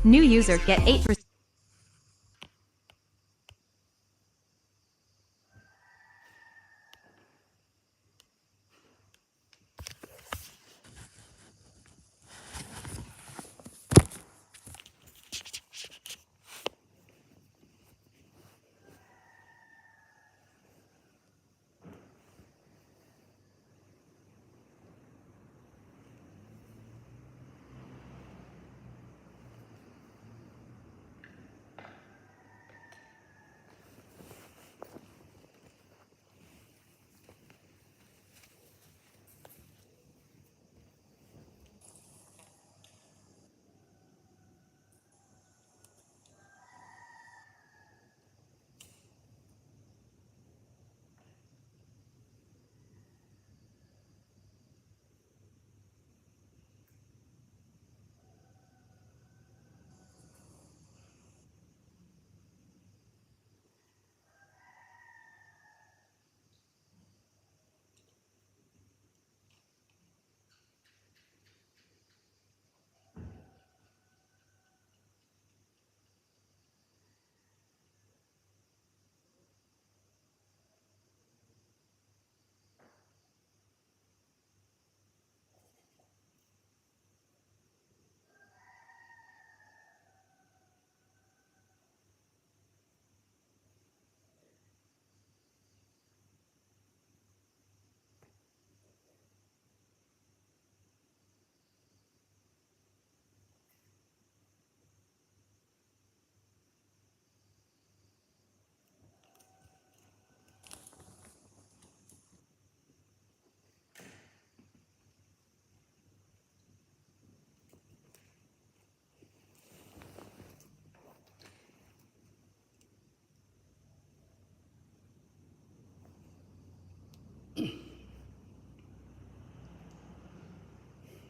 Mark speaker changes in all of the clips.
Speaker 1: New user get 8%.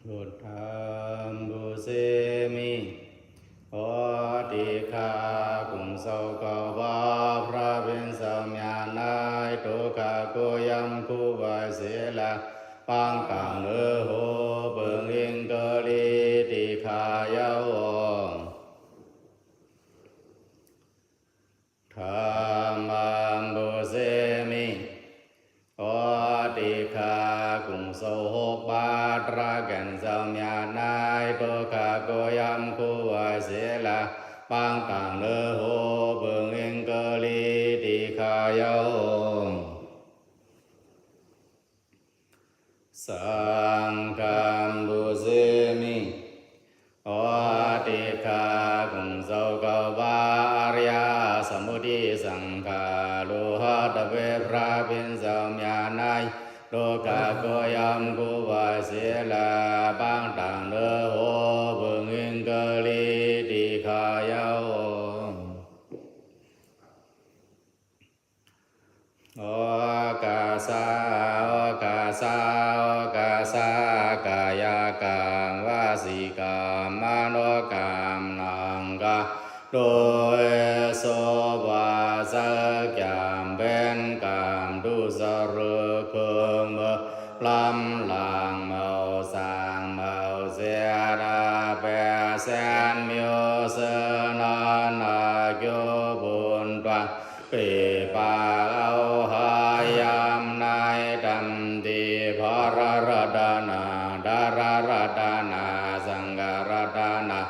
Speaker 2: บุตธังบุเสมิโอติคากุงเศร้าเก่าว่าพระเป็นสามญานายโตกาโกยัมคูบายเสลาปังกังเอโหเบิงอิงเกลีติคายาวธรรมังบุเสมิโอติคากุงโสหกบาตราแก่นสามญานายโตคาโกยัมคูวาเสลาปังกังเนโหเบิงเองเกลีติคายาสังฆัมบุเสมิโอติคากุงโสกบาอริยสมุทิสังขาโลหะตะเวพระเป็นสามญานายโลกาโกยัมคูวาเสลาปังตังเนโหเบิงเองเกลีติคายาโอกาสาโอกาสาโอกาสากายกรรมวาสิกรรมมโนกรรมนังกะโดยโสวาสักยามเป็นกรรมดุสรุเคิงเมื่อลำลางเมาสางเมาเสียดาเปแสนมิวเสนานาโยบุญตวปีปาเอาหายามนายดำดีภรรดานาดารรดานาสังฆรดานา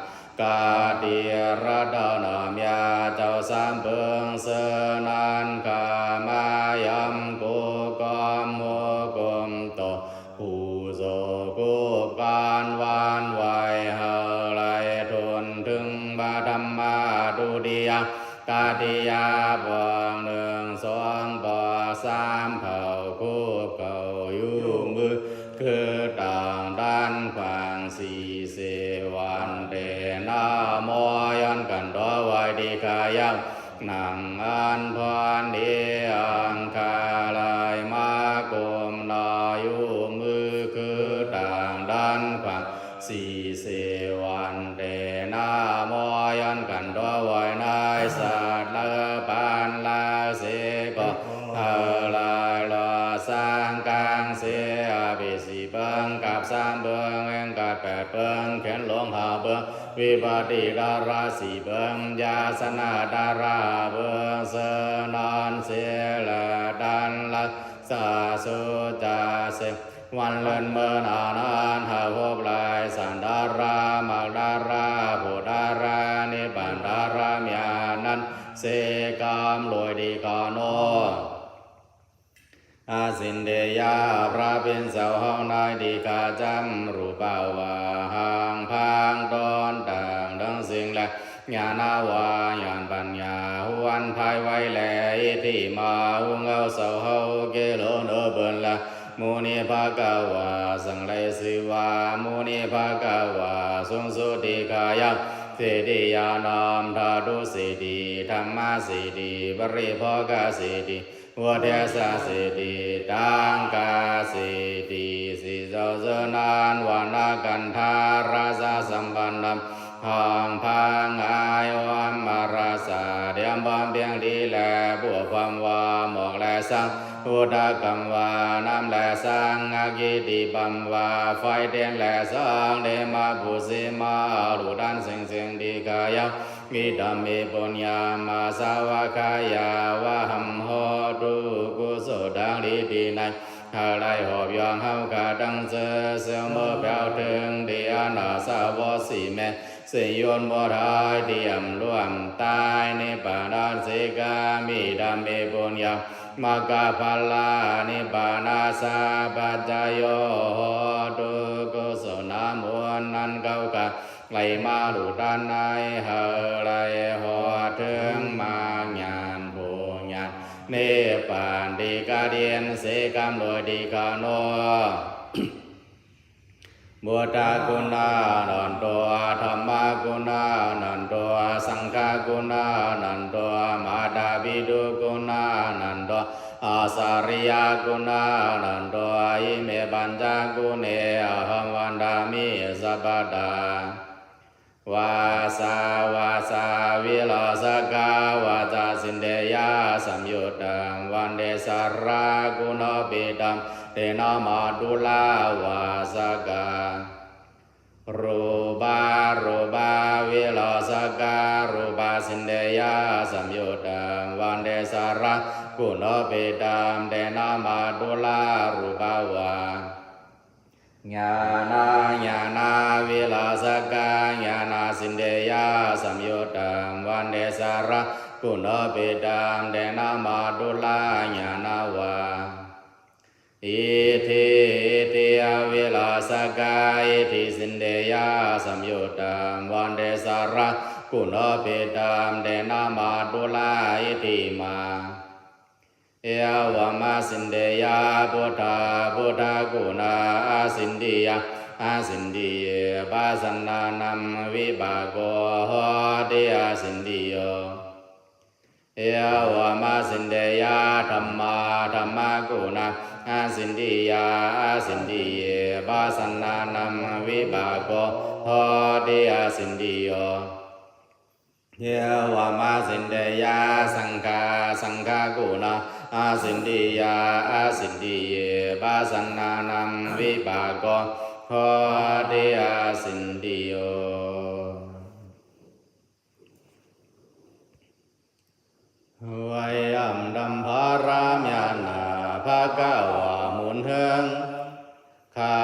Speaker 2: กาเดียระดานามยาเจ้าสามเบิงเสนานกามายำกุกามโมกุมโตผู้โสกุการวานไหวเฮไลทุนถึงบาธรรมาดุดียกาติยาบองหนึ่งสองบอสามเผาคูเก่าอยู่มือคือต่างด้านขวางสี่เสวันเดนาโมยันกันดอไวดีกายังนังอันพานเดีอังคาลายมากุมนาอยู่มือคือต่างด้านขวางสี่เสวันเดนาโมยันกันดอไว นายสัตว์ละปานละเสก็เฮลายลอสร้างกลางเสียบิสีเบิงกับสามเบิงเองกับแปดเบิงเข็นหลวงหา เบิงวิปติดาราสีเบิงยาสนาดาราเบิงเสนอนเสียละดันลักษาสุจาเสวันเลินเบินอานันหาพบลายสันดารามักดาราผู้ดารานิบันดารามยานันเสกามลอยดีกาโนอาสินเดียพระเป็นเสาห้องนายดีกาจำรูปาวาหังพังตอนต่างดังสิ่งและญาณาวาญาณปัญญาวันภายไว้แลที่มาหุงเอาเสาเฮาเกโลโนเบินละมุนีภากาวาสังไลสิวามุนีภากาวาทรงสุติกายะเสติยานามธาตุเสติธรรมะเสติบริภกะเสติวัฏสะเสติตังกาเสติสิเจ้าเจนานวานากันธาราสะสัมปันนัมหังพังอายวันมาราสาเดียมบำเพียงดีแลบวกความว่าหมอกแลสังอุดกรรมวาน้ำแลสังอากิติบัมวาไฟเด่นแลสังเดมาบุสิมาลูดันสิงสิงดีกายะมิดามิปุญญามาสาวกายาวะหัมโหตุกุศลดังดีดีในหาไลหอบยองเฮากาดังเจอเสียงเมื่อเปียวถึงเดียนาสาวสีแม่เสียยนบ่ได้เตรียมร่วมตายในป่าดานเสกามิดามิปุญญามากาภลานิบานาสาปัจจโยโหตุกุศลนามวนนันเก้ากะไหลมาดูด้านในเฮไหลหัวถึงมาญาณโพญาณเนปานดีกาเดียนเสกามโดยดีกาโนบุตรกุณานันตัวธรรมกุณานันตัวสังฆกุณานันตัวมาดาบิดุกุณานันตัวอาสาริยกุณานันตัวอิเมปัญจกุเนอหัมวันดามิสัพพดาวาสวิลาสกาวาจาสินเดยาสัมยุตตังวันเดสารากุณปิตังเตนะมาดุลาวาสการูปาวิลาสการูปาสินเดยาสัมยุตตังวันเดสารากุณปิตังเตนะมาดุลารูปาวาญาณวิลาสกาญาณสินเดยาสัมยุตตังวันเดสาระกุณปิตังเดนะมาดุลาญาณวาอิทิวิลาสกาอิทิสินเดยาสัมยุตตังวันเดสาระกุณปิตังเดนะมาดุลาอิทิมาเอวามาสินเดียพุทธกุณาอาสินดียปาสันนานัมวิบากโกโหติอาสินดีโยเอวามาสินเดียธรรมกุณาอาสินดียปาสันนานัมวิบากโกโหติอาสินดีโยเยวามาสินเดียสังฆกุณาอาสินดียปาสันนานัมวิบากโกโหติอาสินดีโยวัยอัมดัมภารามยานาภาคาวามุนเทิงข้า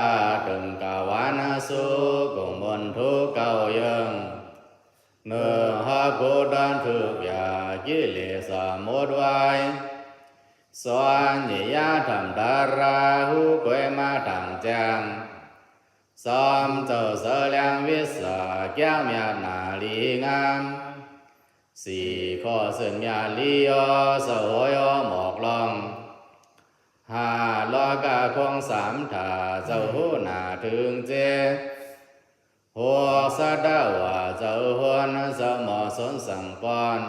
Speaker 2: ถึงกาวานาสุกงบนทุกเก่ายังเนื้อหาโกดันทุกยากิเลสหมดไว้สอนยิยาธรรมดาราหูกวยมาทางจังสอมเจ้าเสลียงวิสาแก้วเมียนาลีงามสี่ข้อเสื่อมยาลียอสวยหมอกลองห้าลอกาคงสามถาเจ้าหูนาถึงเจหัวสะดาวาเจ้าหวนเจ้าหมอสนสังปอน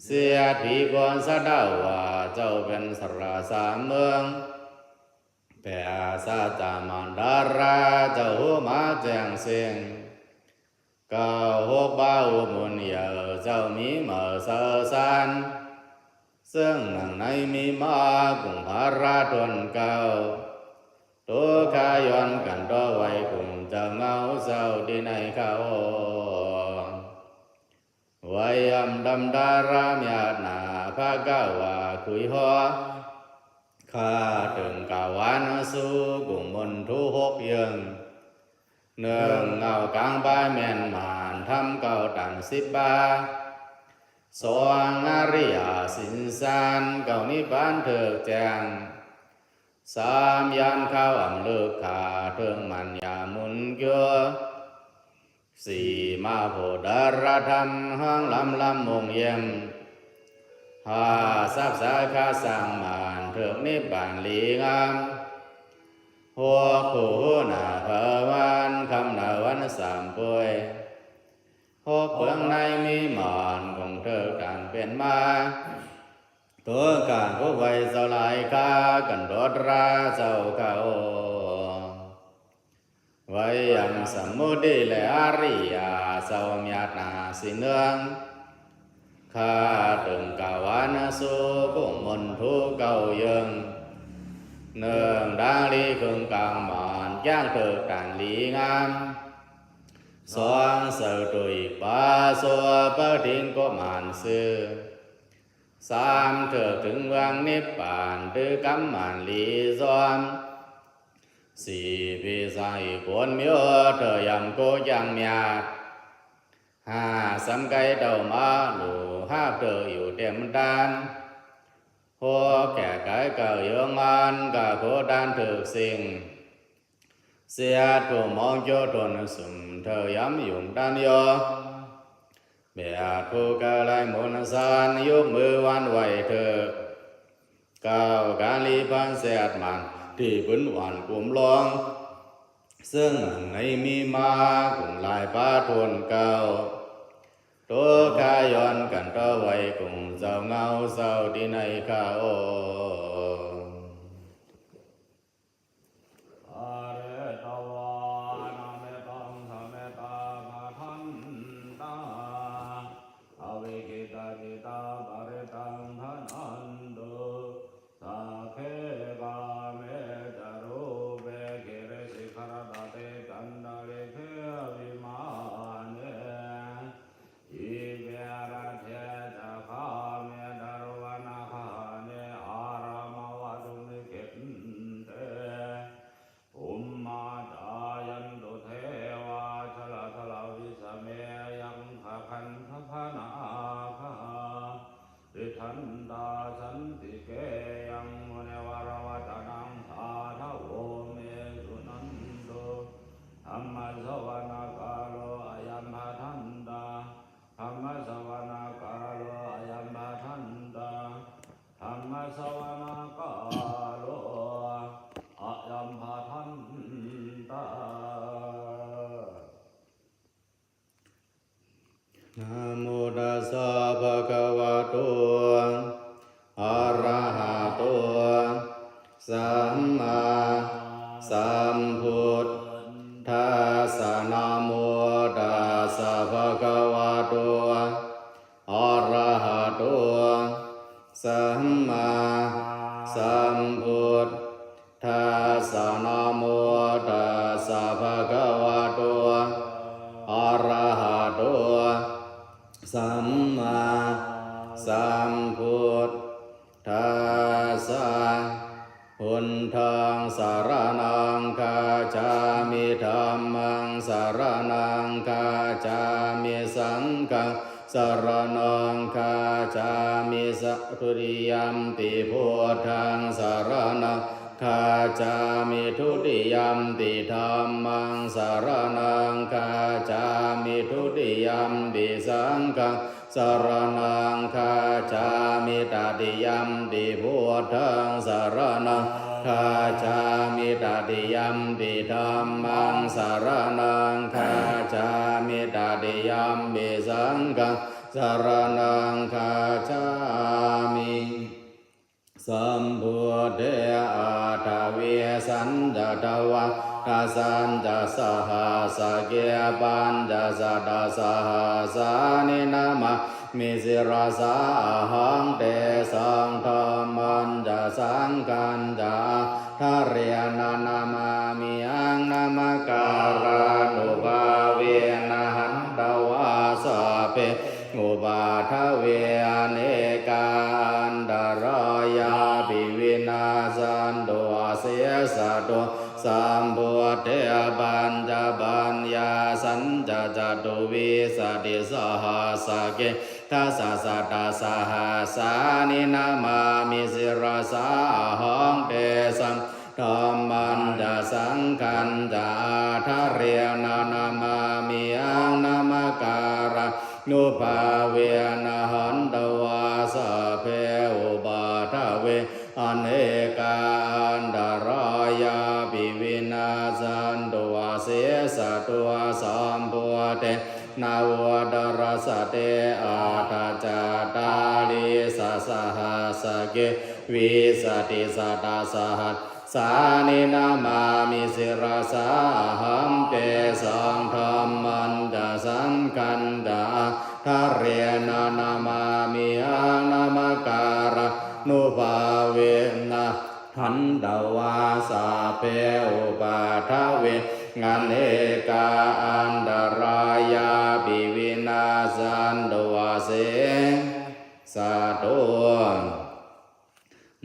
Speaker 2: เสียทีกวนสะดาวาเจ้าเป็นสราสามเมืองแผ่สาจามันดาราเจ้าหูมาแจ้งเสียงก้าวหกบ้าอุมุนเยอเจ้ามีเมื่อเสสานซึ่งหนังในมีมากุงภาราทวนเก่าต ตัวข้าย้อนกันต่อไว้กลุ่มจะเงาเศร้าที่ในเขาไว้ยำดำดารามยาดนาภาคาวาคุยหัวข้าถึงกาวานสู้กลุ่มมนทุหกยังเนื่องเงากลางบ้านแม่นมานทำเก่าตัน10 บาสวงอริยสินสานเก่านิพพานเถิดแจงสามยานข้าวอ่ำเลิกขาเทิงมันยามุนเกือสี่มาโพดารธรรมห้างลำมงเยี่ยมห้าสับสาขาสร้างมานเถิงนิพพานลีงามหัวผู้หน้าภาวานคำนาวันสามป่วยหกเบื้องในมีหมอนของเธอการเป็นมาตัวการผู้ไว้เจ้าหลายข้ากันรถราเจ้าเขาไว้ยังสมุติและอริยาเจ้ามีอาณาสิเนืองข้าถึงกาวานสู้ผู้มนทุเก่ายังเนื่องดังลีเครื่องกลางหมอนย่างเถิดการลีงามสองเสือตุยปาสัวปะทิ้งก็มานซื้อสามเถิดถึงวังนิพพานตือกำมันลีซอมสี่พิสัยกวนเมียวเธอยำโกยังเมียห้าสำไกเต่ามาหลูห้าเธออยู่เต็มดานหัวแก่ไก่เก่าเยอะงานกะโคดานถึกสิ่งเสียผู้มองโจทนสุมเธอย้ำยุ่งดันโยเบียดผู้กะไลมุนสานยกมือวันไหวเธอก้าวการลีพันเสียดมันที่พื้นหวานกลุ่มลองซึ่งในมีมากุ่มลายป้าทวนเก่าตัวข้าย้อนกันต่อไว้กุ่มเจ้าเงาเศร้าที่ในข้าโอนะโมตัสสะภะคะวะโตอะระหะโตสัมมาสัมพุทธัสสะนะโมตัสสะภะคะวะโตอะระหะโตสัมมาสัมพุทธัสสะนะโมตัสสะภะคะวะโตอะระหะโตสัมมาสัมพุทธัสสะพุทธังสรณังคาจามิธัมมังสรณังคาจามิสังฆังสรณังคาจามิสัพพุริยัมปิพุทธังสรณังคาจามิทุติยัมปิธัมมังสรณังคาจามิทุติยัมปิสังฆังสรณังคาจามิตติยัมปิพุทธังสรณังคาจามิตติยัมปิธัมมังสรณังคาจามิตติยัมปิสังฆังสรณังคาจามิสัมพุทเถอาทาเวสันจะตวะทาสันจะสหัสเกปัญจะสัตสหัสานินามะมิสิราสาหังเตสังธรรมันจะสังกันจะ ทาเรียนานามามิอังนามการานุภาเวนะหันตวาสะเพอุบาทเวอเนกาอันดารายาภิวินาสันโตอาเสสะโตสัมพุทเทปัญจปัญญาสัญจจตุวิสติสหัสสะเกทัสสะสัตตสหัสสานินามามิสิรสาหังเตสังธรรมันจะสังขันจะทะเรียนานามามิอังนามการะนุภาเวนะหันตวาสะเพอุบาทเวอเนกาอันดารายาภิวินาสันโตอาเสสะตัวสัมพุทเทนาวดารสเตอาทาจาตาลิสะสหัสสะเกวิสติสัตตสหัสสานินามามิสิรสาหัมเตสังธรรมันจะสังคันดาทะเรียนานามามิอังนามการะนุภาเวนะหันตวาสะเพอุปาทเวงันเอกาอันดารายาภิวินาสันโตอาเสสะโต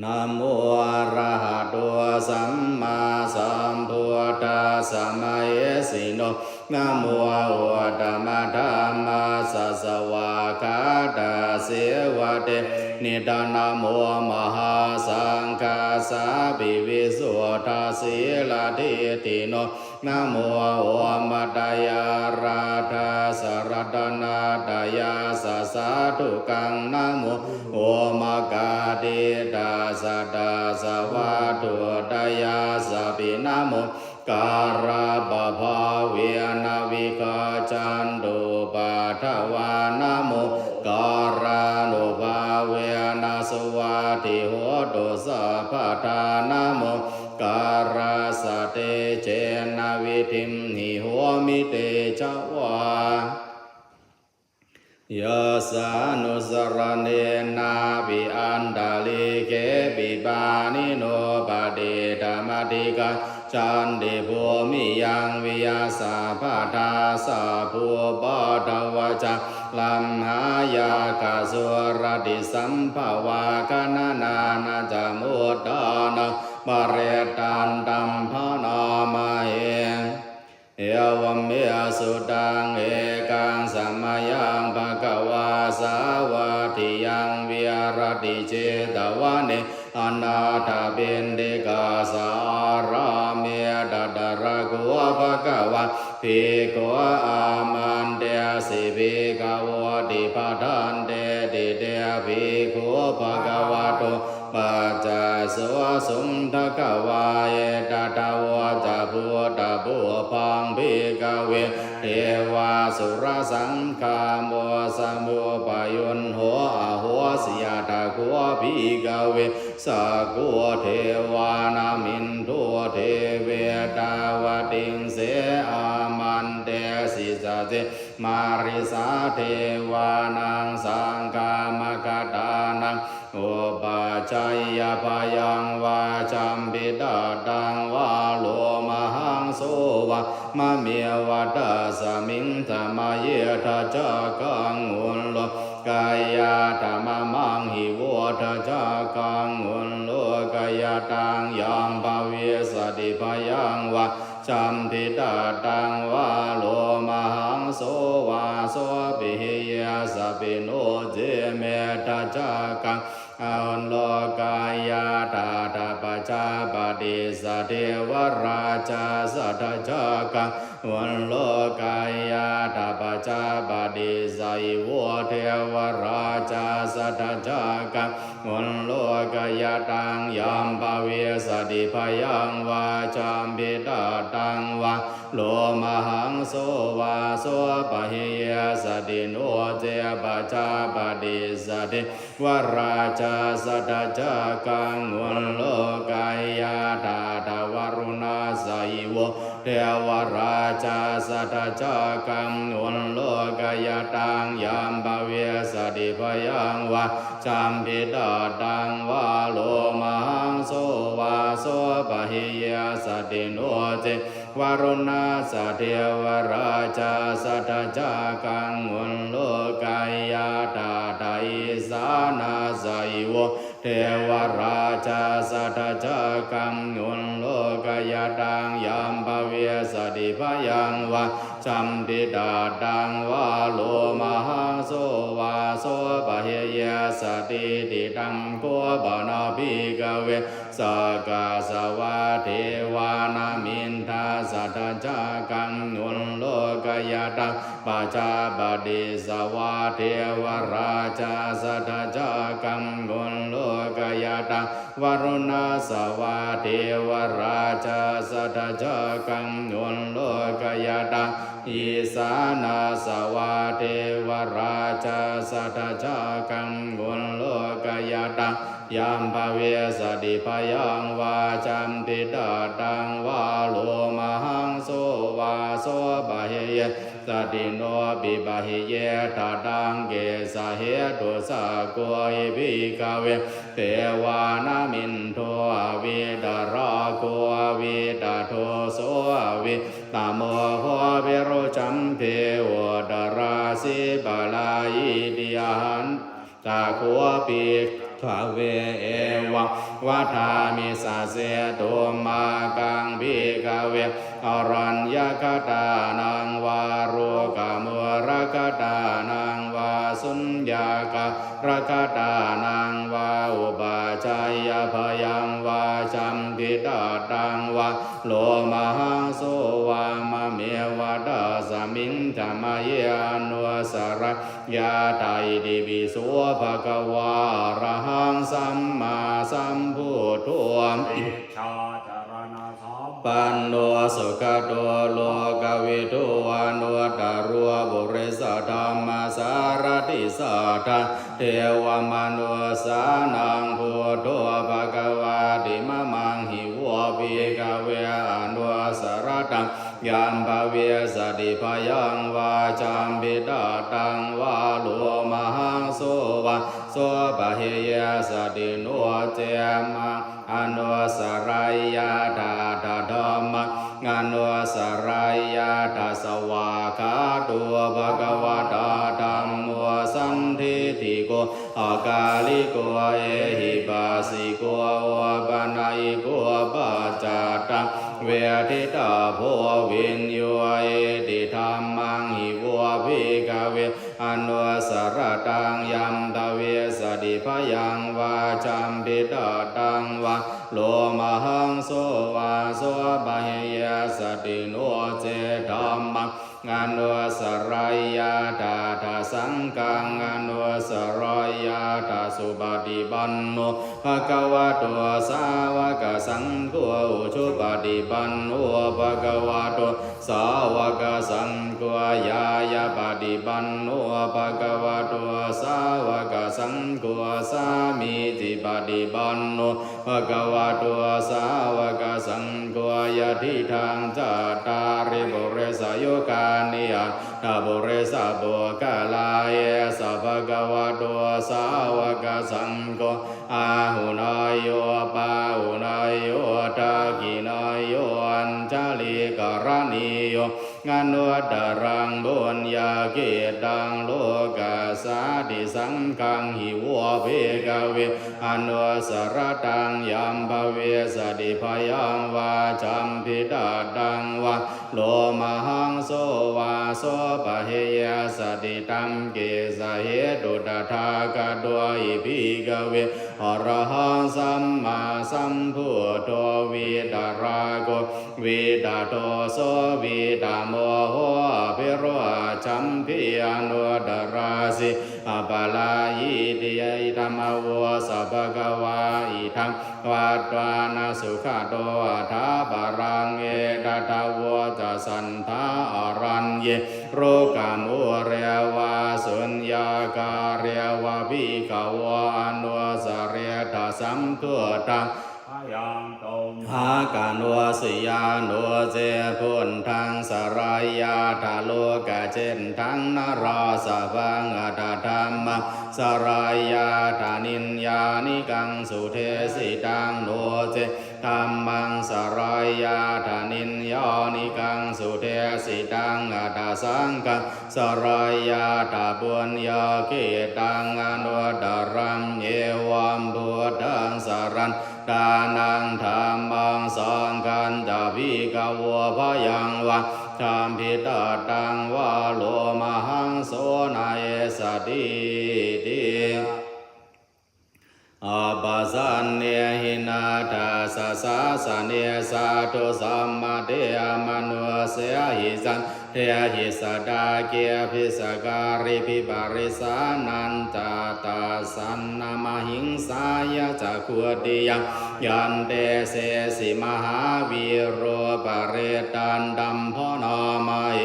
Speaker 2: นะโมอะระหะโตสัมมาสัมพุทธัสสะมะเยสิโนนะโมอะธรรมธัมมัสสะสวะคาตาเสวะเตนิดานะโมมหาสังฆาสาภิวิสุทธาสีลาทิติโนนะโมโอมัตตยาราธาสรตนาตยาสะสาธุกังนะโมโอมกาติตาสัตตาสวะตุตยาสัพพินะโมการะบะภาเวนะวิกาจันตุปาทวานะโมการะนุภาเวนะสวัสดิโหตุสัพพทานะโมการะสะเตเจนะวิธิมหิโหมิเตจวายาสานุสรเนนาวิอันดาลิเกปิบานิโนปะเดธรรมติกาจันเดภูมิยังวิยาสาภาทาสาภูปะทวจักลัมหายาคาสุรติสัมภวะคณนานาจามุตตานะบาเรตันตัมภนามาเอเอวเมสุตังเอกังสัมมายังภะคะวาสาวะทิยังวิหรติเจตวะเนอนาถเบนเดกาสาราเมตตะระโกภะคะวะภิกขุอามันเตสิภิกขวติปะทันเตติเตภิกขุภะคะวะโตปัจจสวะสุนทกวาเอตตาวะจะพุทธบุพังภิกขเวเทวาสุรสังฆาโมสัมมุปยุนโหอะโหสิยตะโกภิกขเวสักขุเทวานามินทุเทเวตาวติงเสอามันเตสิสะเจมาริสาเทวานังสังฆามกตานังอุปชัยยพยังวาจัมปิดาตังวาโลมหังโสวะมะเมียวตัสสมิงธรรมเยทัจจกังอุลโลกายาธรรมมังหิวทัจจกังอุลโลกายตังยัมภเวสติพยังวะจัมปิดาตังวาโลมหังโสวะโสปิหิยสปิโนเจเมทัจจกังอันโลกายาตาตาปจาปฏิสเทวราชาสัทธจักกังวันโลกายาตาปจาปฏิสัยวัวเทวราชาสัทธจักกังวันโลกายาตังยัมภเวสติพยังวาจัมปิดาตังวะโลมหังโสวาโสปะหิยสติโนเจปจาปฏิสติวราชาสัทธจักกังวันโลกายาตาตาวรุณาสัยโวเทวราชาสัทธจักกังวันโลกายตังยัมภเวสติพยังวะจัมปิดาตังวะโลมหังโสวาโส โสปะหิยาสติโนเจวรุณาสเทวราชาสัทธจักกังมุลโลกายาตาไทสานาไสโวเทวราชาสัทธจักกังมุลโลกายาตังยามภเวสติพยังวะจัมปิตาตังวาโลมหังโสวาโสปะเฮยสติติตังโกบานาภิกเวสกาสวะเทวานามินทาสัทธจักกังมุลโลกายาตังปัจจาบดิสวะเทวราชาสัทธจักกังมุลโลกายาตังวรุณาสวะเทวราชาสัทธจักกังมุลโลกายาตังอิสานาสวะเทวราชาสัทธจักกังมุลโลกายาตังยามภเวสติพยังวาจัมปิตาตังวาโลมหังโสวาโสปะเฮยสติโนปิปะหิเยตาตังเกสะเหตุสะโกหิภิกเวเทวานามินโทอวิดาราโกอวิดาโทโสอวิตามโมโหเวโรจัมเพวดาราสิบาลายิติยหันตาโคปิทวเวเอวังวัฏามิสาเสตุมากังภิกเวอรัญญคตานังวารุกมุรคตานังวาสุญญากะรคตานังวาอุปาชัยยพยังวาจัมปิตาตังวาโลมหังโสวามะเมวะดาสมิงธรรมเยอนุสรยาไตดิวิโสภะคะวาระหังสัมมาสัมพุทโธ
Speaker 1: ชาจารณะสัม
Speaker 2: ปันโนสุขโตโลกวิทูอนุตตรัวบุริสธรรมสารติสัทธาเทวมนุสานังพุทโธภะคะวาติมะมังหิวะภิกเวอนุสรตังยามภเวสติพยังวาจัมปิตาตังวาโลมหังโสวะโสปะเฮยสติโนเจมังอนุสรายาตาตาธัมมังอนุสรายาตาสวากขาตัวภะคะวะตาธัมโมสันทิติโกอากาลิโกเอหิปัสสิโกวะปนัยโกปัจจตังเวทิตาโพวินโยเอติธัมมังหิวะภิกเวอนุสรตังยัมตเวสติพยังวาจัมปิตาตังวาโลมหังโสวาโสปะเฮยสติโนเจธัมมังอนุสรายาตาทาสังฆังอนุสรายาตาสุปฏิปันโนภะคะวะโตสาวกสังโฆอุชุปฏิปันโนภะคะวะโตสาวกสังโฆยายาปฏิปันโนภะคะวะโตสาวกสังโฆสามีจิปฏิปันโนภะคะวะโตสาวกสังโฆยะทิทางจัตตาริปุเรสโยกานิยตาปุเรสะโภคลายสัพพะคะวะโตสาวกสังโฆอาหุนายโยปาหุนายโยตากินายโยอัญชลิกรณีโยงานุตตรังบุญญาเกตังโลกาสาติสังฆังหิวะเภกเวอนุสรตังยัมภเวสติพยังวาจัมปิตาตังวาโลมหังโสวาโสปะเฮยสติตัมเกสะเหตุตถาคตอิภิกเวอรหังสัมมาสัมพุทโธวิตาราโกวิตาโตโสวิตาโมโหภิโรจัมพิอนุตตราสิอปาลายิติยธรรมวสัพพะคะวาอิทังวัตวานาสุขโตอัฏฐาปารังเอตตาวจะสันทาอรัญเยโรกามุเรวาสุญญาการเรวาภิกขวาอนุสเรทสัมทุตัง
Speaker 1: พยังตม
Speaker 2: หากันวสิยาโนเจพุนทังสรายาทาโลกะเจนทังนราสะพังอัตธรรมสรายาทานินยานิกังสุเทสิตังโนเจธรรมังสรายาทานินยานิกังสุเทสิตังอัตสังฆสรายาทาบุญญาเกตังอนุดารังเยวัมบุตังสารันดานังธรรมังสังฆันตภิกขวะพยังวะธรรมพิตาตังวะโลมหังโสนาเอสติติอาปาสันเนหินาทาสะสะสะเนสาธุสัมมาเดมนุเสยหิสันเทหิสดาเกียพิสการิพิบาริสานันตาตาสันนามหิงสายะจักขุติยังยันเตเสสิมหาวีโรปะเรตันดัมพนามาเย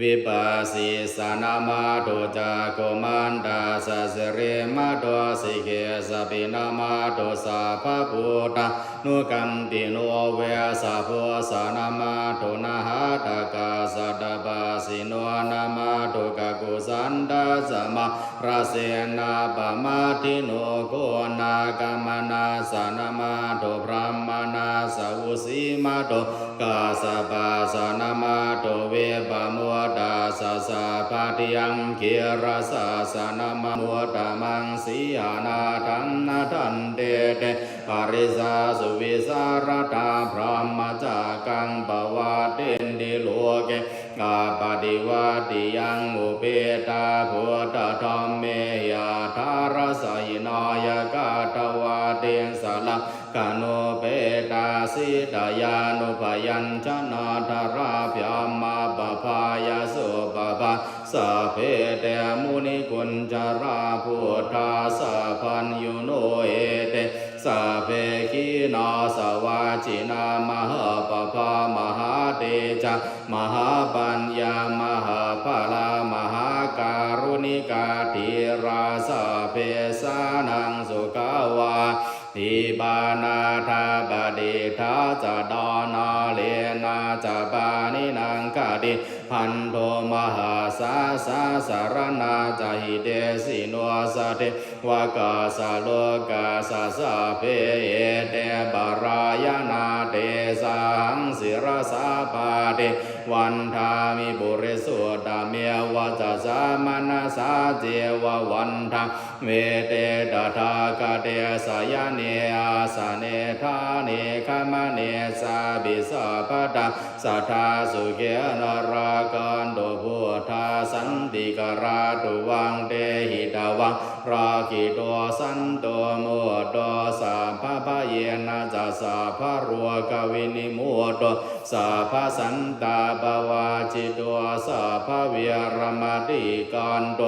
Speaker 2: วิปัสสิสนามาตุจักกุมันดาสัสเรมาตุสิเกสปินามาตุสัพพพุทธานุกัมปิโนเวสัพพสนามาตุนะหะตกาสัตตปาสิโนนามาตุกกุสันตสมาราเสนาปมาทิโนโกนากัมมนาสนามาตุพรหมนาสอุสีมาตุกาสปาสนามาตุเวปมุตตาสัสสะปะทิยังเกียรสะสนามามุตตมังสีอานาทันนาทันเตเตปาริสาสุวิสารตาพรหมจักกังปวาเตนดิโลเกกาปฏิวัติยังอุเปตาพุทธธรรมเมยาธารสยนายกาตวาเตนสลักกโนเปตาสิตายานุปยัญชนะธาราพยามาปภายาสุปปะสัพเพเตมุนิกุญจาราพุทธาสัพพัญญูโนเอเตสัพเพขีนาสวาจินามหาปภามหาเตจมหาปัญญามหาภลามหาการุณิกาธิราสัพเพสานังสุขาวาทิบานาทาบดิทาจะดานาเลนาจะปานินังกาดิพันโทมหาสาสาสารนาจะหิเดสิโนสะเทวกาสาโลกาสาสะเพเอเตบารายนาเตสังสิรสาปาเตวันทามิบุริสุดาเมวัจสามนาสาเจววันทาเวเตตถาคเตสยเนอาสเนธาเนขมเนสาบิสะปะตาสัทธาสุเกนรากันโตพุทธาสันติกราตุวังเตหิตาวังราคิโตสันโตโมโตสัพพะพะเยนะจะสัพพะรัวกวินิโมโตสัพพะสันตาภวาจิโตสัพพะเวรมติกันโต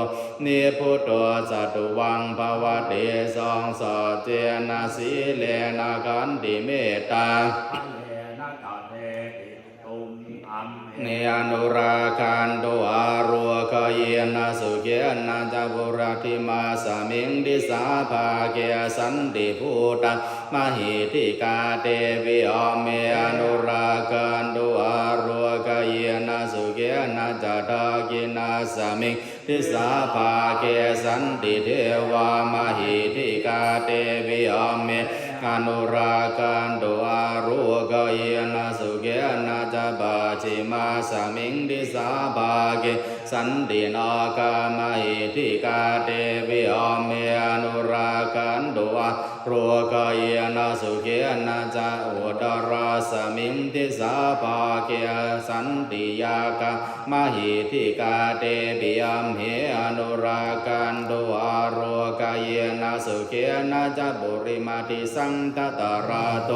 Speaker 2: นิพุตโตสัตวังภวเตสังสัจเจนะสีเลนะกันติเมตตา
Speaker 1: เยนะกะเทติตุมอัมเห
Speaker 2: เนอนุราคันโตอารัวคเยนะสุเกนะจับุราธิมาสมิงดิสาภาเกสันติภูตมหิติกาเตวิอเมอนุราคันโตอารัวคเยนะสุเกนะจัตตากินาสมิงดิสาภาเกสันติเทวามหิติกาเตวิอเมอนุราคันโตอารัวคเยนะสุเกนะจัปาจิมาสมิงดิสาภาเกสันตินาคามหิทิกาเตวิอเมอนุราคันโตอารัวคเยนะสุเกนะจัอุตราสมิงดิสาภาเกสันติยากามหิทิกาเตวิอเมอนุราคันโตอารัวคเยนะสุเกนะจับุริมาติสังตตราโต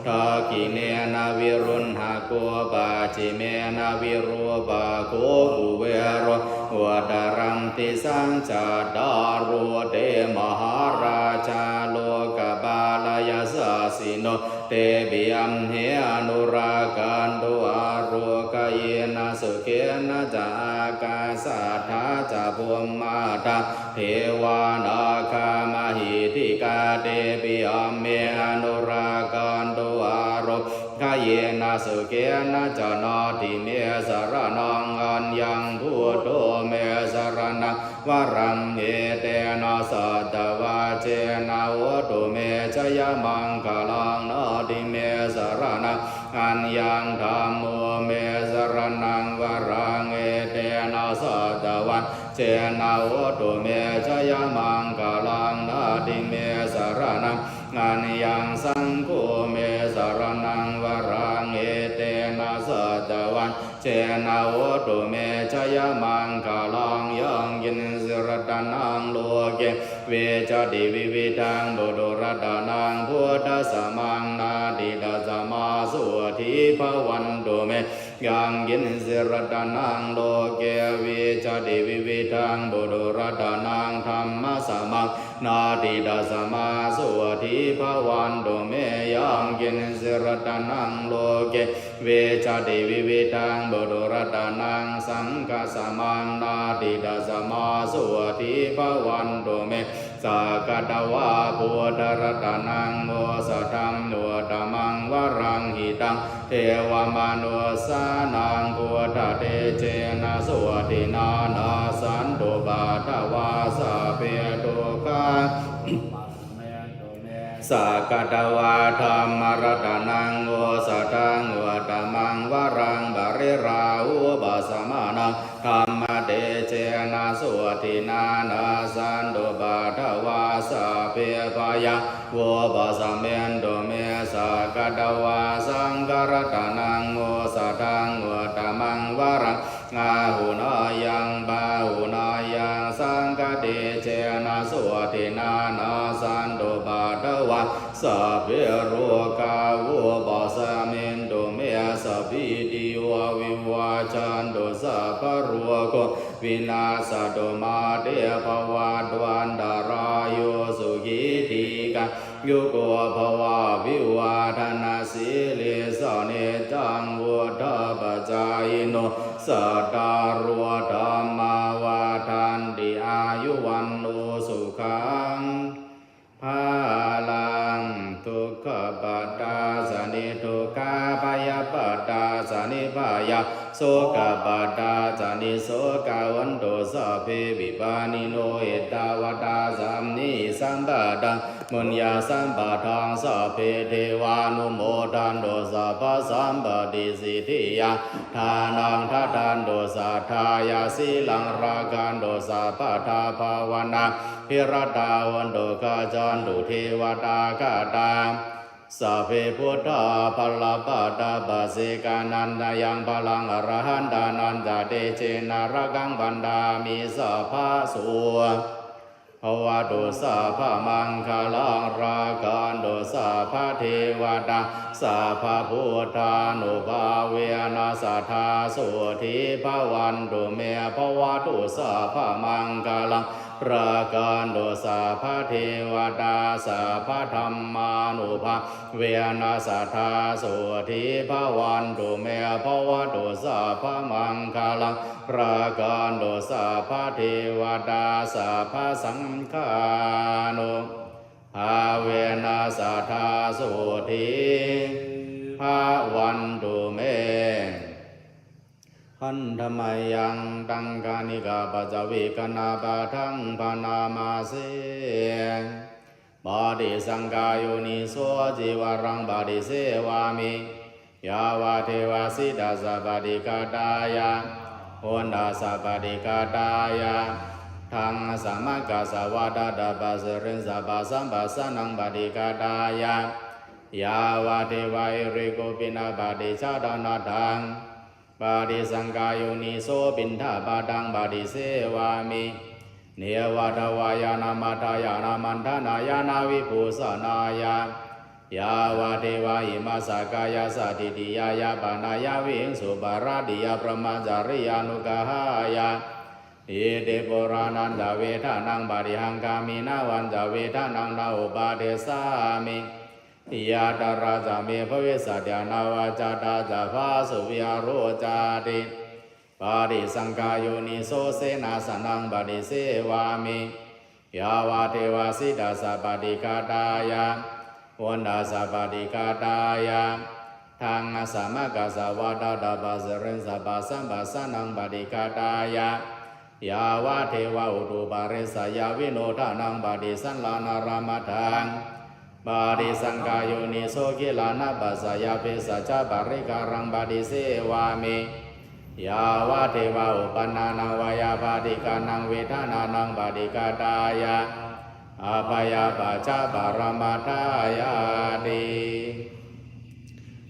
Speaker 2: ทากิเนนะวิรุณหะโกปาจิเมนะวิรูปะโกอุเวโรวดารังติสังจาดารุเตมหาราชาโลกบาลยาสสิโนเตบิยัมเหอนุรากันโตอารุกเยนะสุเกนะจากาสัทธาจาภุมมาตาเทวานาคามหิติกาเตปิยัมเมอนุ สุเกนะจโนติเมสรณังอัญญังพุทโธเมสรณังวรังเอเตนะสัตวะเจนะโหตุเมชยมังคลังนาติเมสรณังอัญญังธัมโมเมสรณังวรังเอเตนะสัตวะเจนะโหตุเมชยมังคลังนาติเมสรณังอัญญังสังโฆเมสรณังวรังเอเตนะสัตวังเจนะโหตุเมชยมังคลังยังยินสิรตนังโลเกเวจติวิวิทังบุตุรตนังพุทธสมังนาดิดาสมาสุทิภวันตุเมยังยินสิรตนังโลเกเวจติวิวิทังบุตุรตนังธรรมสมังนาดิดาสมาสุทิภวันตุเมยังยินสิรตนังโลเกเวจติวิวิทังบุตุรตนังสังฆสมังนาดิดาสมาสุทิภวันตุเมสักกตวะพุทธรัตนังโมสะธัมโนธรรมังวรังหิตังเทวมนุสานังพุทธเตเจนะสุตินานาสันตุบาทวาสะเปตุกาสักกตวะธรรมรัตนังโมสะธังวธรรมังวรังบริราหุบาสมานังธรรมเตเจนะสุตินานาสันตุบาทวาสะเปพายะโวบาสเมนตุเมสักกตวะสังฆรัตนังโมสะธังวธรรมังวรังอาหุนายังบาหุนายังสังฆเตเจนะสุตินานาสันตุบาทวาสัพเพโรกาวุบาสมินตุเมสัพพิติโยวิวัจจันตุสัพพะโรโควินาศตุมาเตภวัตวันตรายโยสุขีทีกะยุโกภวะวิวาทนาสีลิสเนจังวุฒปัจจายโนสัตตารุธรรมาวาทันติอายุวันโนสุขังภาลังทุกขปัตตาสนิทุกขาพยาปัตตาสนิพายาโสกปัตตาสนิโสกวันโตสัพเพวิปานิโนเอตาวตาสัมนิสัมปะตังมุญญาสัมปะทังสัพเพเทวานุโมทันโตสัพพสัมปติสิทธิยาทานังทัตันโตสัทธายาสีลังรากันโตสัพพทาภาวนาพิรตาวันโตกาจันตุเทวตากาตาสัพเพพุทธาภลปัตตาปัสสิกานันตยังพลังอรหันตานันตเตเจนะระกังบันดามิสัพพะสุภวตุสัพพะมังคลังรากันตุสัพพะเทวตาสัพพะพุทธานุภาเวนะสัทธาสุทิภวันตุเมภวตุสัพพะมังคลังรากันตุสัพพะเทวตาสัพพะธรรมานุภาเวนะสัทธาสุทิภวันตุเมภวตุสัพพะมังคลังรากันตุสัพพะเทวตาสัพพะสังฆานุภาเวนะสัทธาสุทิภวันตุเมหันธรรมยังตังกานิกาปัจจวิกนาปะทังปนามาเสบาดิสังกายุนิโสจิวรังบาดิเสวามิยาวาเทวาสิดาสัพพิกาตายะโหนดาสัพพิกาตายะทังสัมมกาสวะดาดาปัสรินสัพพสัมปัสสนังบาดิกาตายะยาวาเทวาอิริโกปินาบาดิชาดานาทังบาดิสังกายุนิโสปินทาปาดังบาดิเสวามิเนวะทวายานามัทายานามันทานายานาวิภูสนายายาวะเทวาหิมาสกายาสติติยายาปานายาวิงสุบาราดิยาประมาจาริยานุกหายาเอเดปุรานันดาเวทานังบาริหังกามินาวันจาเวทานังนาอุปาเทสามิยาตาราจาเมภเวสัตยานาวาจาตาจาภาสุวิหารโรจาติปาริสังกายุนิโสเสนาสนังบาดิเสวามิยาวาเทวาสิดาสัพพิกาตายะวันดาสัพพิกาตายะ ทางอาสามกาสาวาดาดาบาสเรนสาบาสัมบาสานังบาดิกาตายะยาวะเทวะอุตุบาริสายาวิโนทานังบาดิสันลานารามทังบาดิสังกายโยนิโสกิลานาปัสสยาเปสัจจบาริการังบาดิเสวามิยาวะเทวะอุปนานังวายาบาดิกานังเวทานานังบาดิกาตายะอาภยาปัจจบารมัทายาติ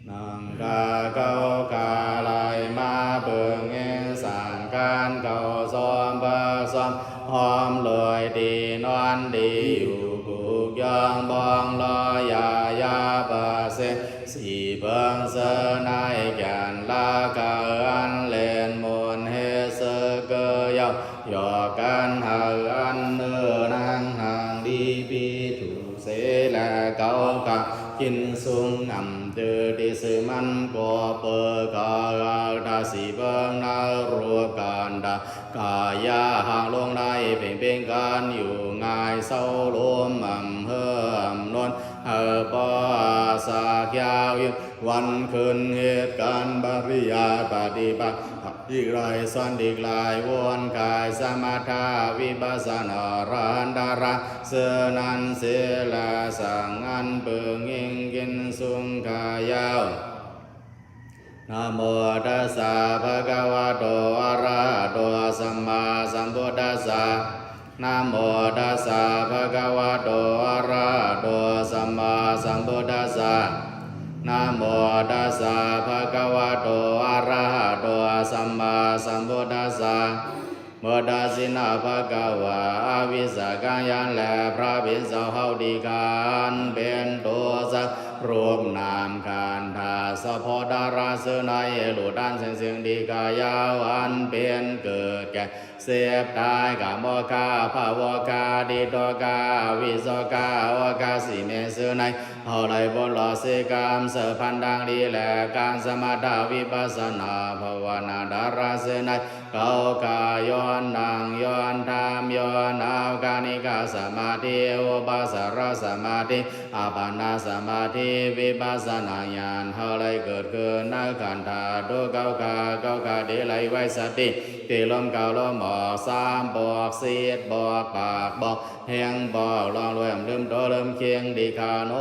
Speaker 2: นังกาเกากาลายมาเบิ่งเองสั่งการเก่าซ้อมบ่ซ้อมหอมเลยดีนอนดีอยู่กุกยองบองลอยายาบาเสสีเบิ่งเสนายแก่นลากาอันเล่นมนเฮเสเกยยอกันหาอันเนื้อนางหางดีปีถูกเสและเก่ากากินสุงงำเจอดิสมันก็เปิดกาดาสีเบิงนารัวการดากายาห่างลงได้เป็นการอยู่ง่ายเศร้าลมเฮือมนวลปอสากยาวยืนวันคืนเหตุการณ์บริยาปฏิบัติอีกไรส่วนอีกลายวนกายสมาธาวิปัสสนารันดาราเสนันเสลาสังอันเปิงอิงกินสุงกายาวนะโมตัสสะภะคะวะโตอะระหะโตสัมมาสัมพุทธัสสะนะโมตัสสะภะคะวะโตอะระหะโตสัมมาสัมพุทธัสสะนะโมตัสสะภะคะวะโตอะระหะโตสัมมาสัมพุทธัสสะโมตัสสินะภะคะวะอวิสากังยันและพระภิกษุเฮาดีการเป็นตัวสักรูปนามการทาสะพอดาราเสนายหลุดอันเสียงดีกายาวอันเป็นเกิดแก่เสียบตายกามกาภาวกาดิโตกาวิโสกาวกาสิเมเสนายเฮาไลบนหล่อเสกามเสพันดังดีและการสมาธิวิปัสสนาภาวนาดาราเสนายเกากาย้อนดังย้อนธรรมย้อนอาวกานิกาสมาธิอุปาสารสมาธิอาปานาสมาธิวิปัสสนาญาณเฮาไลเกิดขึ้นในขันธาตุเกากาเดไลไว้สติตีลมเก่าลมออกสามบอกเสียดบอกปากบอกแหงบอกลองรวยลืมโตลืมเคียงดีคาโน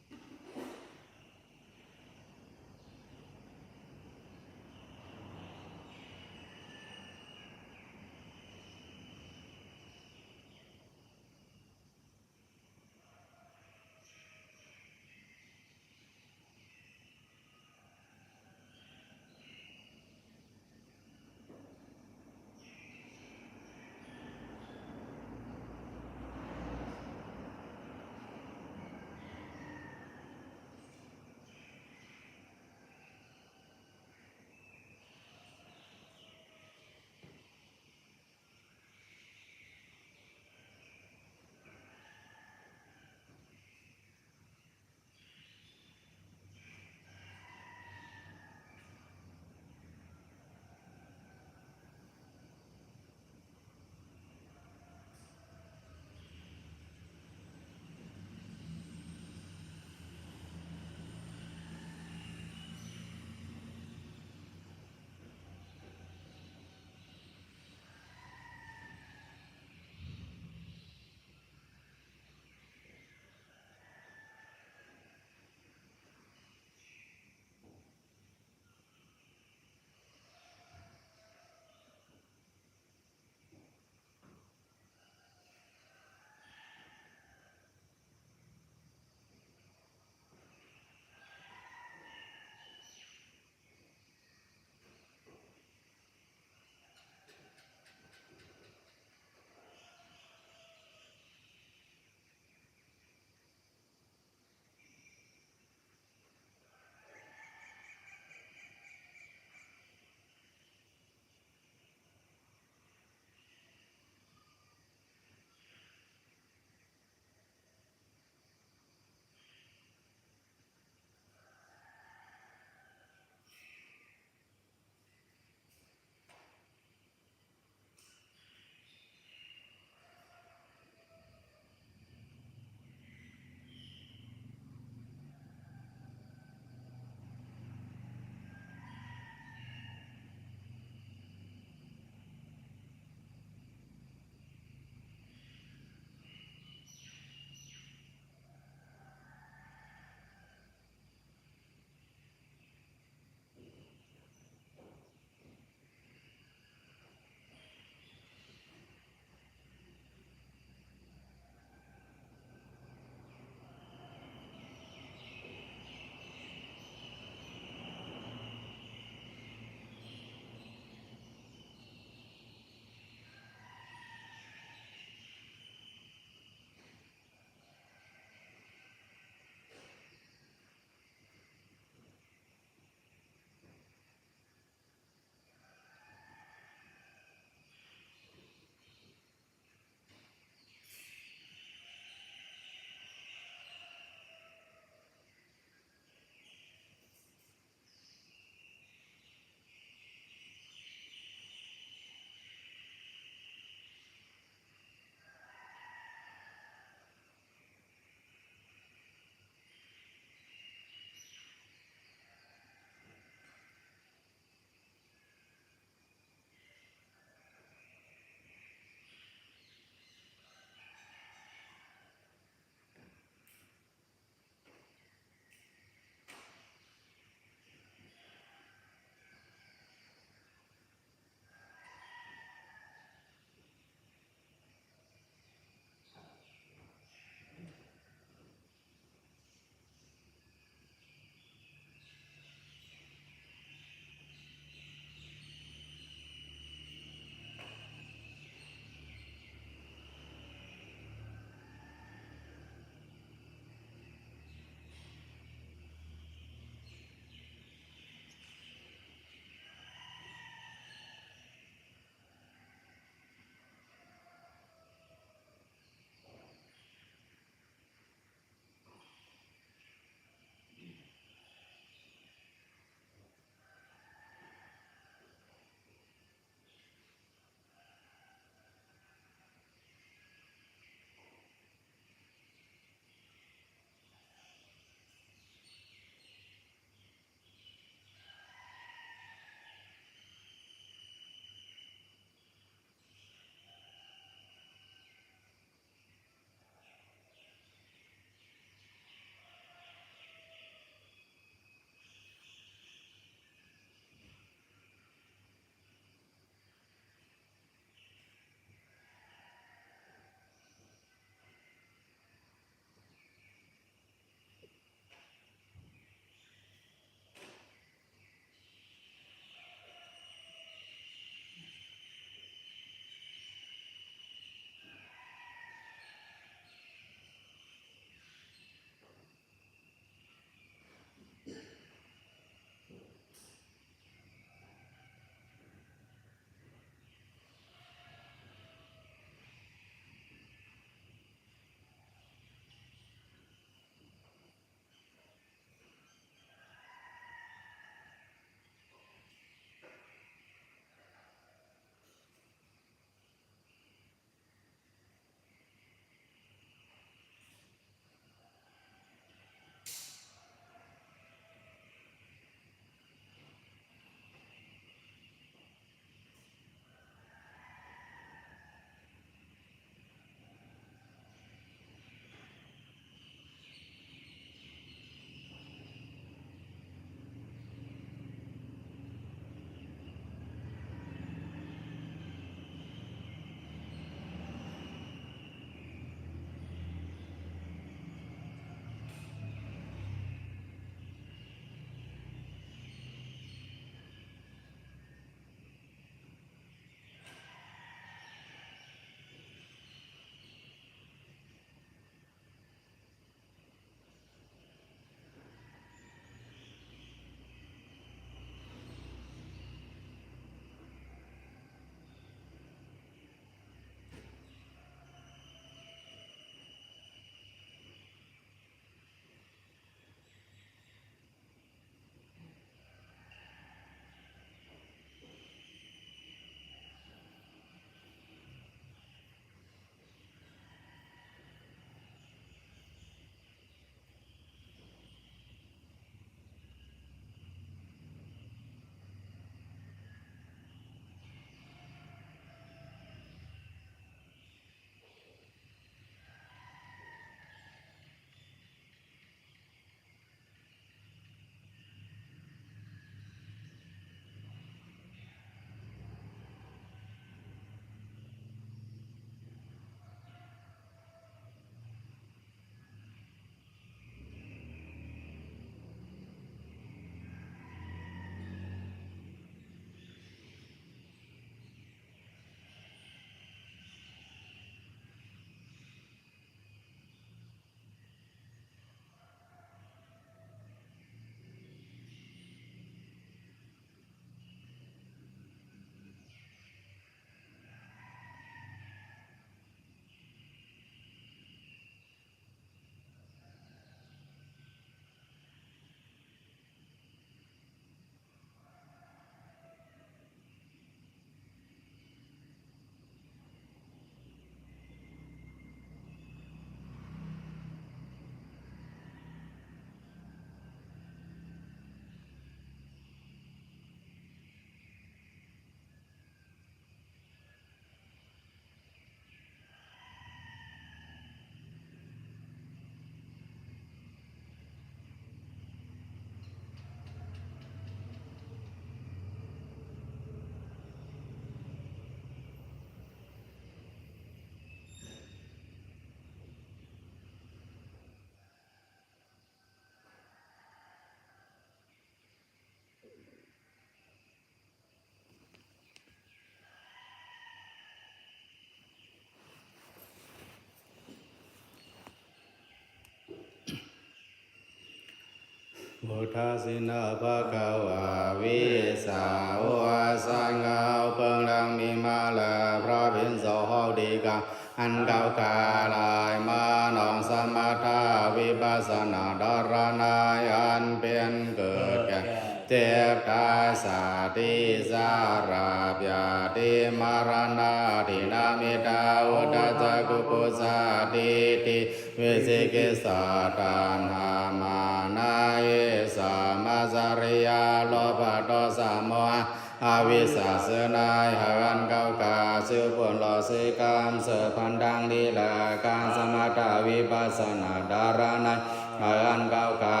Speaker 2: พุทธสินะภะคะวะวิสาวะสังฆะเปิงดังมีมาลาพระพินโสโหดีกาอันเก่าคาลายมานองสมถาวิปัสสนาดารณายอันเป็นเกิดแก่เจ็บตายสาธิสาราปยาติมรณะทินามิตาวุตจักกุกุสาติติวิสิกิสาตานหามานาเยสามาสาริยาโลภะโทสะโมหะอาวิสาสนายหากันเก่ากาสิวผลลอสิกามเสพันดังลีลาการสมถาวิปัสสนาดารณายหากันเก่ากา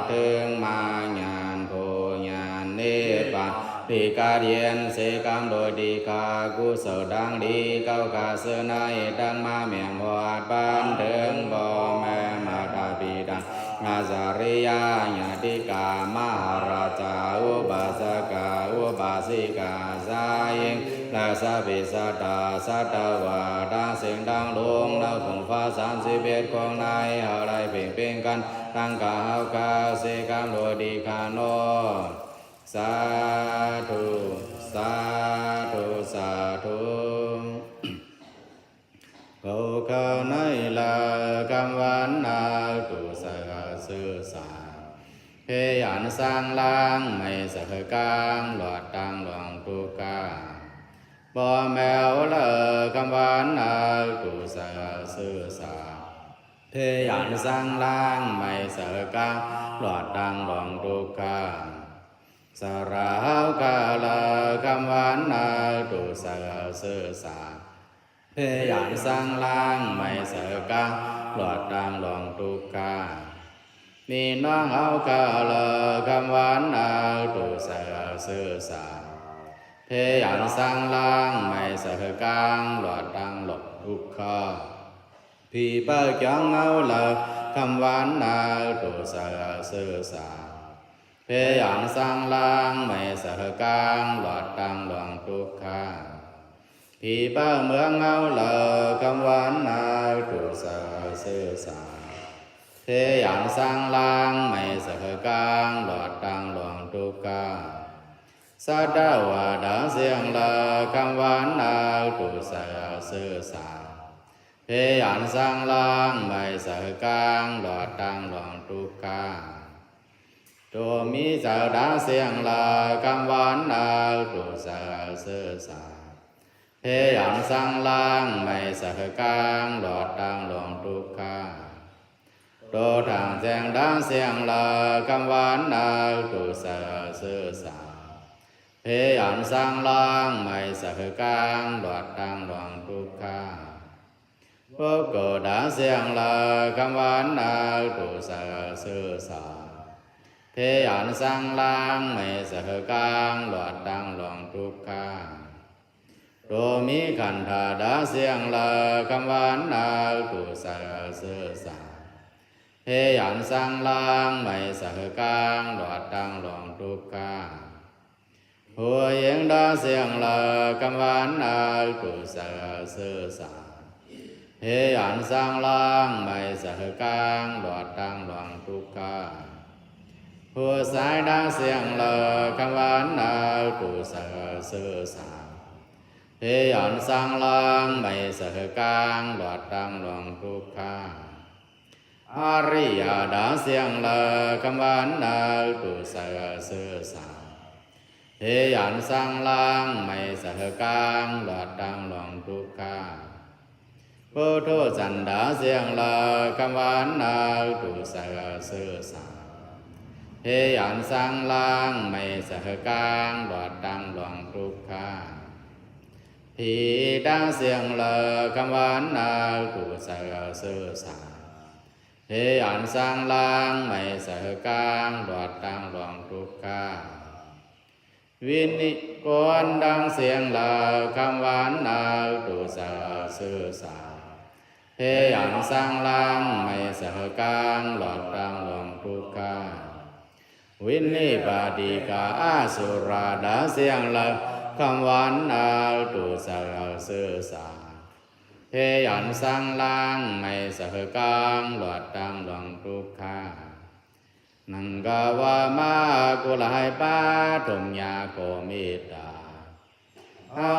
Speaker 2: ถึงมาญาณโพญาณเนปะดีกาเรียนเสกามโดยดีกากุศลดังดีเก่ากาเสนายดังมาเมียงหวาดบ้านถึงบ่แม่มาตาบิดาอาจาริยาญาติกามหาราชาอุบาสกาอุบาสิกาสายิงและสัพพิสัตตาสัตวาดาเสียงดังลงดาวฝนฟ้า31ของนายอะไรเพ่งเพ่งกันตั้งกาเฮากาเสกามโดยดีคาโนสาธุสาธุสาธุเขาข้าในลากำวันนาตุสกาสื่อสารเพยันสร้างล้างไม่สักกางหลอดตังหลวงตุกาบ่แมวเลอกำวันนาตุสกาสื่อสารเพยันสร้างล้างไม่สักกางหลอดตังหลวงตุกาสาราวกาลคำวันนาตุสกาสื่อสารเพยันสร้างล้างไม่เสกาหลอดดังหลวงตุกามีน้องเอากาลคำวันนาตุสกาสื่อสารเพยันสร้างล้างไม่เสกาหลอดดังหลวงตุกาพี่เปิดจังเอาละคำวันนาตุสกาสื่อสารเพยันสร้างล้างไม่เสกาหลอดดังหลวงตุกาพี่ป้าเมืองเอาเลอคำวันนาตุสาสื่อสารเพยันสร้างล้างไม่สักกางหลอดตังหลวงตุกาสัตวาดาเสียงเลอคำวันนาตุสาสื่อสารเพยันสร้างล้างไม่สักกางหลอดตังหลวงตุกาตัวมีเจ้าดาเสียงเลอคำวันนาตุสาสื่อสารเพยันสร้างล้างไม่สักกางหลอดตังหลวงตุกาโดทางแจงดังเสียงลาคำวันนาตุสาสื่อสารเพยันสร้างล้างไม่สักกางหลอดตังหลวงตุกาพวกโกดังเสียงลาคำวันนาตุสาสื่อสารเพยันสร้างล้างไม่สักกางหลอดตังหลวงตุกาโดมีขันธาดาเสียงลาคำวันนาตุสาสื่อสารเพยันสร้างล้างไม่สักกางหลอดตังหลวงตุกาหัวเยียงดาเสียงลาคำวันนาตุสาสื่อสารเพยันสร้างล้างไม่สักกางหลอดตังหลวงตุกาหัวสายดาเสียงลาคำวันนาตุสาสื่อสารเพยันสร้างล้างไม่สักกางหลอดตังหลวงตุกาอริยดาเสียงลาคำวันนาตุสาสื่อสารเพยันสร้างล้างไม่สักกางหลอดตังหลวงตุกาพุทโธจันดาเสียงลาคำวันนาตุสาสื่อสารเพยันสร้างล้างไม่สักกางหลอดตังหลวงตุกาผีดังเสียงเลอคำวันนาตุสาสื่อสารเพยันสร้างล้างไม่สักกางหลอดตังหลวงตุกาวินิกรดังเสียงเลอคำวันนาตุสาสื่อสารเพยันสร้างล้างไม่สักกางหลอดตังหลวงตุกาวินิบาดีกาอาสุราดาเสียงเลอคำวันนาตุสาสื่อสารเพยันสร้างล้างไม่สักกางหลอดตังหลวงตุกา นังกาวามากุลายป้าทมยาโกเมตตาเอา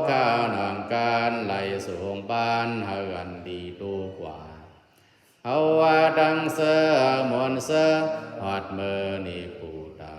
Speaker 2: ข้าวนังการไหลสูงปานเฮือนดีตูกว่าเอาว่าดังเสือมวนเสือหอดมือนี่ปูตา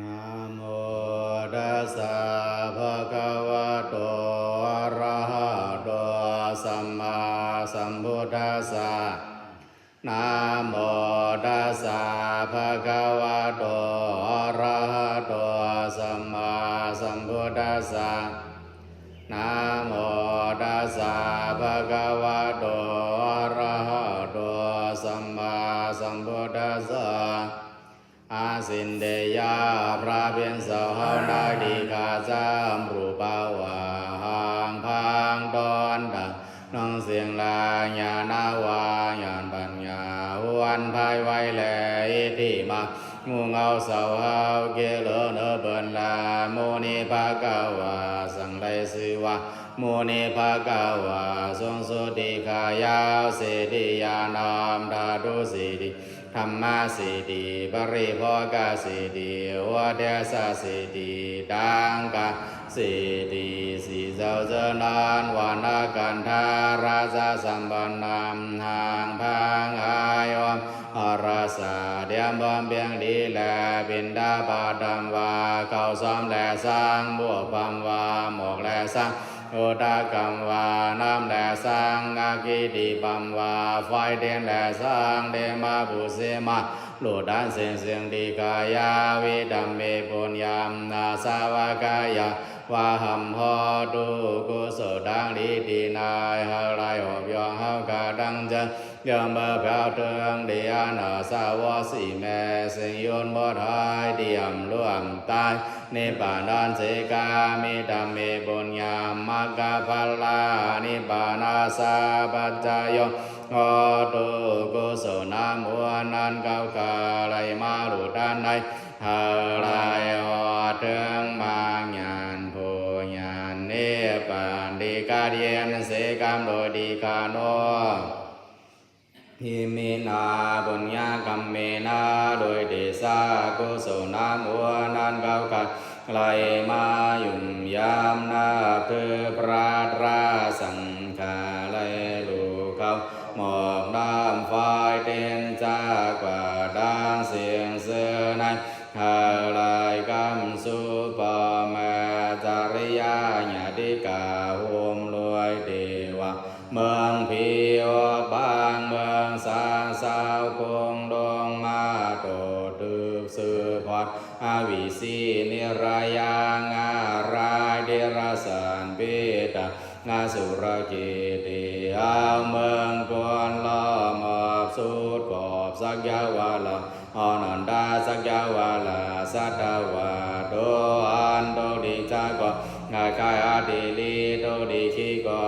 Speaker 2: นะโมตัสสะภะคะวะโตอะระหะโตสัมมาสัมพุทธัสสะนะโมตัสสะภะคะวะโตอะระหะโตสัมมาสัมพุทธัสสะนะโมตัสสะภะคะวะโตอะระหะโตสัมมาสัมพุทธัสสะอาสินเดยาพระเบียนสาวนาดีกาจามรูปาวาหังพังดอนดังน้องเสียงลาญาณาวาญาณปัญญาวันภายไว้แลที่มางูเงาเสาเฮาเกลเนเบินลาโมนิภาคาวาสังไดสิวะโมนิภาคาวาทรงสุติขายาวเสดิยานามดาดุสิติธรรมะสิติปริภวกสิติวัฏสะสิติดังกะสิติสีเจ้าเจนานวานากันทาราชสัมปันนามหางพังอายอมอรสาเดียมบำเบียงดีแลบินดาบาดัมวาเข้าซ้อมแลสร้างบวบัมวาหมอกแลสร้างโอตากรรมวาน้ำแลสร้างอากิติปัมวาไฟเด่นแลสร้างเดมาบุเสมาโลดานเสียงเสียงดีกายาวิดัมเมปุญญามนาสาวกายาวาหัมหอตุกุศลดังดีดีนายฮาไลหอบยองเฮากาดังจังยังเบอร์เผาเตืองเดียนาสาวสีแม่เสียงโยนบ่ทายเดียมร่วมตายนิปานันเสกามิดัมเมปุญญามมักกะพัลลานิปานาสาปัจจโยโอตุกุศลนามวนันเก้ากาไลมาลุด้านในฮาไลหอเตืองมาญาณโพญาณเนปานดีกาเดียนเสกามโดยดีกาโนพิมินาบุญญากรรมเมนาโดยเดชากุศลนามวนันเก้ากาไลมายุ่มยามนาคือพระราสังฆาไลลูเขาหมอกน้ำไฟเต้นจากว่าดังเสียงเสือในหาลายกำสุปแมจาริยาญาติกาโหมรวยเดวะเมืองพิวบางเมืองสางสาวคงดงมาโตตึกสือพอดอาวิสีนิรายางารายเดรสานเปตางาสุรกิติอาเมืองกวนลอมอบสุดกอบสักยาวาลาอนันดาสักยาวาลาสัตวาโดอันโดดิจาก็กายอาดิลีโดดิขีก็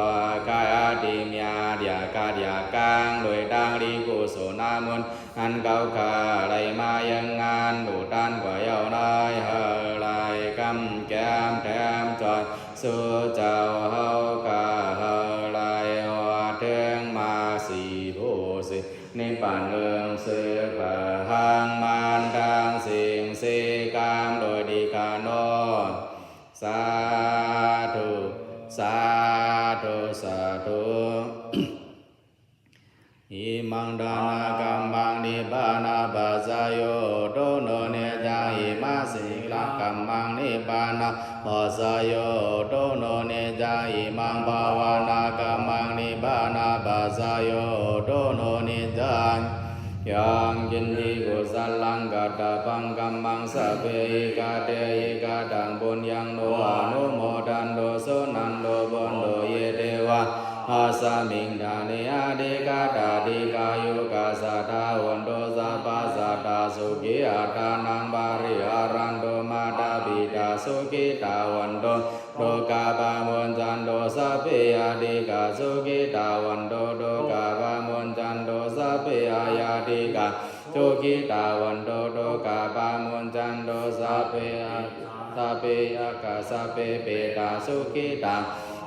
Speaker 2: กายอาดิเมียเดียกาเดียกังโดยดังดีกุศลนามุนอันเก่าคาไหลมายังงานดูดันกว่าเยาวนายเฮไหลกำแก้มแถมจอยสู่เจ้าเฮากาเฮไหลว่าเทิงมาสีผู้สินิพพานเรืองเสือพระหังมานดังสิ่งเสกามโดยดีกาโนสาธุสาธุสาธุอิมังดานากัมบังนิบานาปัสสโยโตโนเนจาหิมาสิลังกัมมังนิบานาปัสสโยโตโนเนจาหิมังภาวนากัมมังนิบานาปัสสโยโตโนเนจา ยังกินหิกุสัลลังกัตตะปังกัมมังสัพเพหิกาเตหิกาตังปุญญังโนอนุโมทันโตโสนันโตบุญโตเยเทวะอาสามิงดานิอาดิกาตาดิกายุกาสัตตาวันโตสัพพะสัตตาสุขิอาตานังบาริอารันโตมาตาปิตาสุขิตาวันโตโลกาปามุนจันโตสัพเพอาดิกาสุขิตาวันโตโลกาปามุนจันโตสัพเพอายาดิกาสุขิตาวันโตโลกาปามุนจันโตสัพเพอากาสัพเพเปตาสุขิตา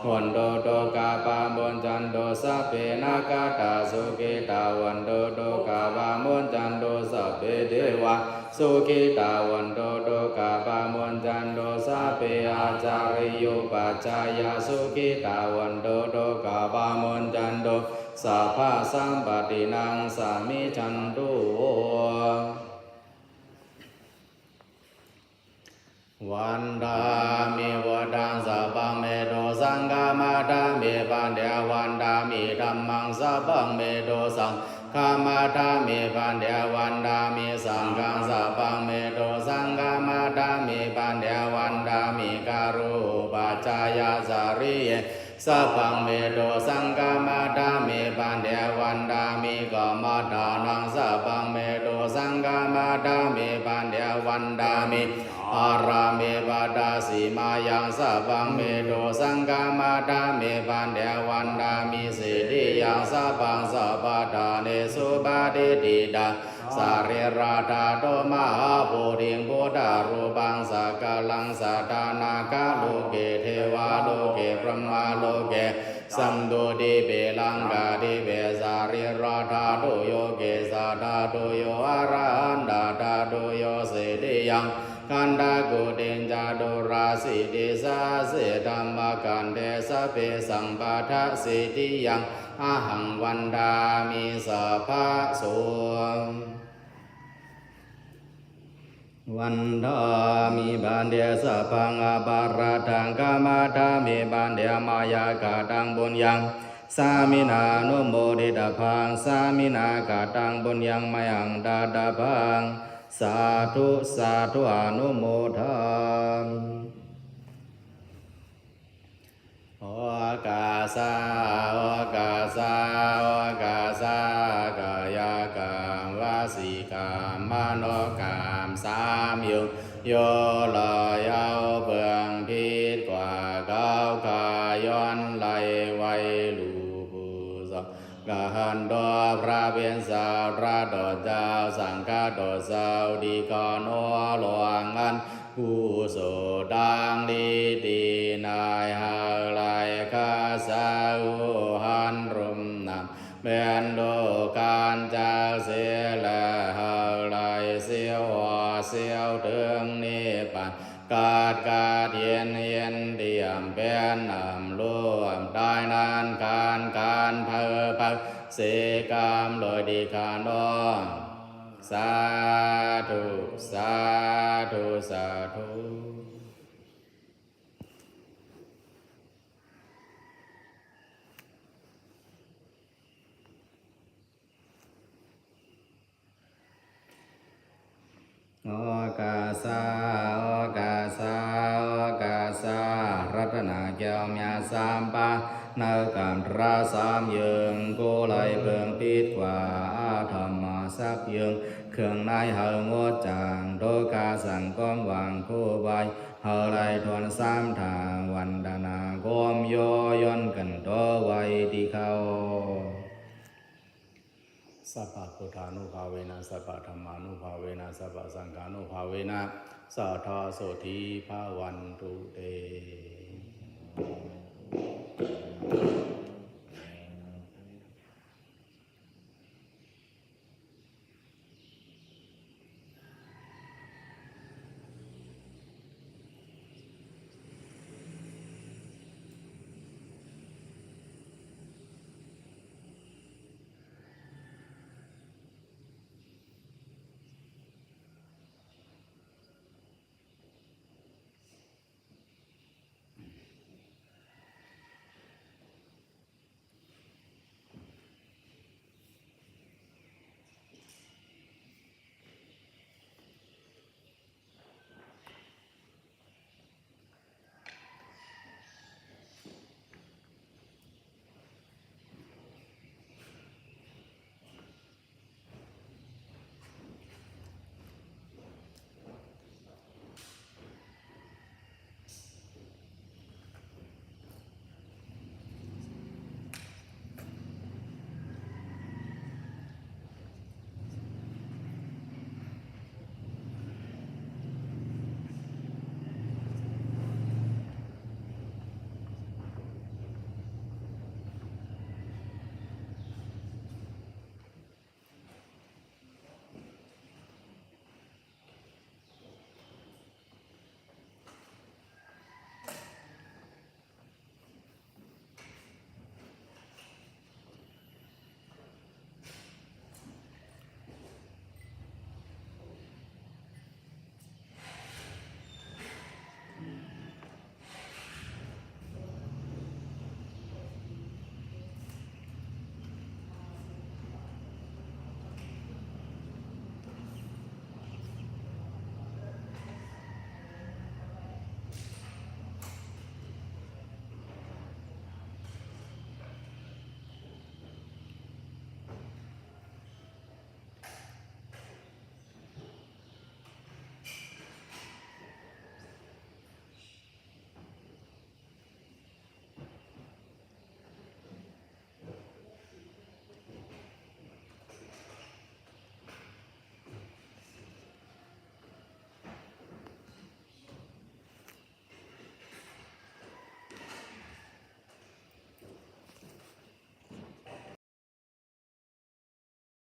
Speaker 2: วันโตโตกาปามุนจันโตสัพเพนาคาตาสุขิตาวันโตโตกาปามุนจันโตสัพเพเทวะสุขิตาวันโตโตกาปามุนจันโตสัพเพอาจาริโยปัจจายาสุขิตาวันโตโตกาปามุนจันโตสัพพะสัมปตินังสามิจันตุวันดามิวดังสัพพังเมโตสังฆามาดามิปันเดวันดามิธัมมังสัพพังเมโตสังฆามาดามิปันเดวันดามิสังฆังสัพพังเมโตสังฆามาดามิปันเดวันดามิการุปัจจายาสาริเยสัพพังเมโตสังฆามาดามิปันเดวันดามิกามาดานังสัพพังเมโตสังฆามาดามิปันเดวันดามิอาราเมปะดาสีมายังสัพพังเมโตสังฆามาดามิปันเดวันดามิสิทิยังสัพพังสัพพะทาเนสุปาทิติตาสาริราธาโตมหาโพธิงโพธารูปังสักกัลังสัทธานาคาโลเกเทวาโลเกพรหมาโลเกสัมโดดิเปลังกาดิเปสาริราธาโตโยเกสัทธาโตโยอะระหันตาธาโตโยสิทิยังคันดาโกเดนจาโดราสิติสาเสธัมมกันเดสะเพสังปะทะสิติยังอาหังวันดามิสัพพะโสวันดามิบันเดสัพพังอปาราทังกามาดามิบันเดมายากาตังบุญยังสามินานุโมดิตาพังสามินากาตังบุญยังมายังดาดาพังสาธุสาธุอนุโมทนาโอกาสาโอกาสาโอกาสากายกรรมวสีกรรมมโนกรรมสามโยลอยเอาเปลืองพิษกว่าเก้าขาย้อนไหลไว้ลูปูสกหันดอพระเบียนสาวพระดอเจ้าสังฆาดอสาวดีกอนอหลวงอันผู้โสดังดีตีนายหาลายคาสาวหันรุมนำเป็นโลการจากเสียและหาลายเสียวเสียวถึงนิพพานกาดเย็นเดียมเป็นนำรวมได้นานการเพอเสกามโดยดีขานอนสาธุสาธุสาธุโอกาสาโอกาสาโอกาสารัตนาแก้วเมียสามปาเนื้อกามราสามยืงกูไหลเบิ่งปิดกว่าอาธรรมาสักยืงเครื่องในเฮางดจางโดกาสั่งก้อมวางคู่ใบเฮาไหลทวนสามทางวันดานาก้มโยย้อนกันตัวไว้ที่เขาสัพพะพุทธานุภาเวนะสัพพะธรรมานุภาเวนะสัพพะสังฆานุภาเวนะสัทธาโสธีภาวันตุเต